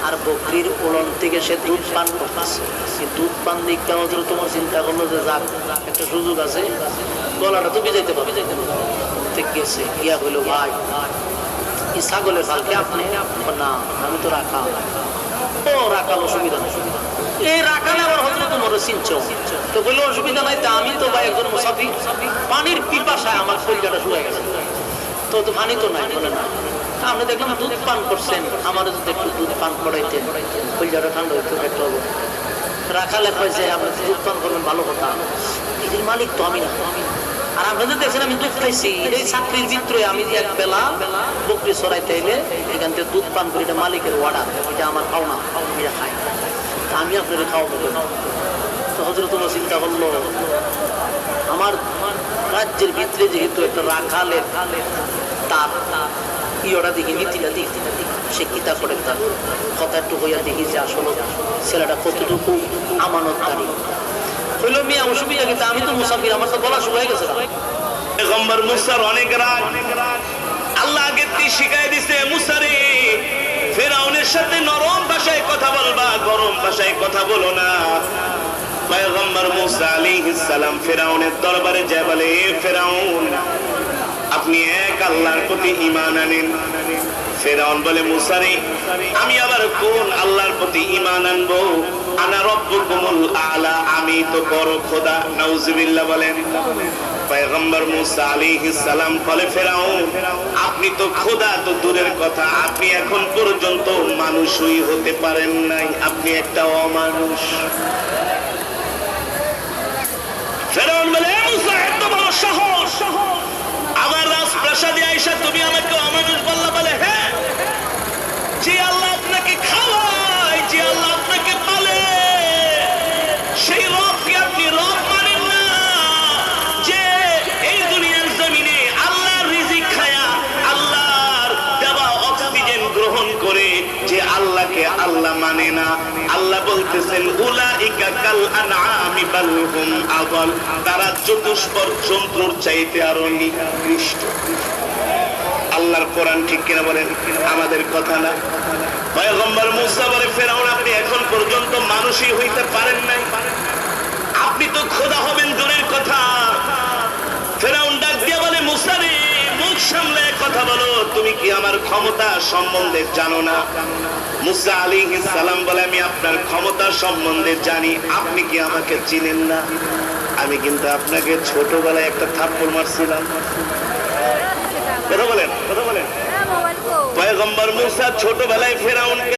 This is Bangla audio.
আর বকরির ওলন থেকে সে দুধ পান করতেছে। দুধ পান দিকটা হজরত তোমার চিন্তা করলো যে যাক একটা সুযোগ আছে, গলাটা তো ভিজাইতে পারবে। গেছে গিয়া বললো ভাই এই ছাগলের হালকে আপনি না, আমি তো রাখাল। ও রাখাল, অসুবিধা নেই। এই রাখাল আবার হজরত তোমার চিনছ তো বললো অসুবিধা নাই, তা আমি তো ভাই একজন মুসাফির, পানির পিপাসায় আমার শরীরটা শুয়ে গেছে, তো পানি তো নাই। বলে না, আপনি দেখলাম দুধ পান করছেন, আমারও যদি একটু দুধ পান করাইতেন শরীরটা ঠান্ডা হইতো একটু। রাখালে কয়েছে আপনি দুধ পান করবেন, ভালো কথা, এদের মালিক তো আমি না। আর আপনাদের দেখছেন আমি দুধ খাইছি, এই চাকরির ভিতরে আমি যে এক বেলা বকরি চড়াইতে এলে এখান থেকে দুধ পান করি, এটা মালিকের অর্ডার, এটা আমার পাওনা, এটা খাই, আমি আপনাদের খাওয়াবো। তো হজরত তোমার চিন্তা করলো আমার রাজ্যের ভিতরে যেহেতু একটা রাখালের তার ইয়েটা দেখি, নীতিটা দেখি, সে কিতাব করে তার কথা একটু হইয়া দেখি যে আসলে ছেলেটা কতটুকু আমানতদারি হইল। মিয়া অসুবিধা কিন্তু আমি তো মুসাফির, আমার তো গলা শুকাই গেছে। পয়গম্বর মুসার অনেক রাগ, আল্লাহ আগে শিখাই দিছে মুসারে ফেরাউনের সাথে নরম ভাষায় কথা বলবা, গরম ভাষায় কথা বলো না। পয়গম্বর মুসা আলাইহিস সালাম ফেরাউনের দরবারে যায় বলে, ফেরাউন আপনি এক আল্লাহর প্রতি ঈমান আনেন। ফেরাউন বলে, মুসারে আমি আবার কোন আল্লাহর প্রতি ঈমান আনবো? আনা রব্বুকুমুল আলা, আমি তো বড় খোদা। নাউজুবিল্লাহ বলেন। পয়গম্বর মুসা আলাইহিস সালাম বলে, ফেরাউন আপনি তো খোদা তো দূরের কথা, আপনি এখন পর্যন্ত মানুষই হতে পারেন নাই, আপনি একটা অমানুষ। ফেরাউন বলে, মুসা এত বড় সাহস, আমার রাজপ্রাসাদে আইসা তুমি আমাকে অমানুষ বললা? বলে, হ্যাঁ, যে আল্লাহ আপনাকে খাওয়ায়, যে আল্লাহ আপনাকে পালে, সেই রবকে আপনি রব মানেন না? যে এই দুনিয়ার জমিনে আল্লাহর রিজিক খায়া, আল্লাহর দেওয়া অক্সিজেন গ্রহণ করে যে আল্লাহকে আল্লাহ মানে না। আল্লাহ বলতেছেন, উলাইকা কাল আনআমি বাল হুম আযাল, তারা চতুষ্পদ জন্তুর চাইতে আরো নিকৃষ্ট। আল্লাহর কোরআন ঠিক কিনা বলেন? আমাদের কথা না। পয়গম্বর মুসা বলে, ফেরাউন আপনি এখন পর্যন্ত মানুষই হইতে পারেন নাই, আপনি তো খোদা হবেন দূরের কথা। ফেরাউন ডাক দিয়া বলে, মুসা রে, মুখ সামলে কথা বলো, তুমি কি আমার ক্ষমতা সম্বন্ধে জানো না? মুসা আলাইহিস সালাম বলে, আমি আপনার ক্ষমতা সম্বন্ধে জানি, আপনি কি আমাকে চিনেন না? আমি কিন্তু আপনাকে ছোটবেলায় একটা থাপ্পড় মারছিলাম। কথা বলেন, কথা বলেন। পয়গম্বর মুসা ছোটবেলায় ফেরাউনকে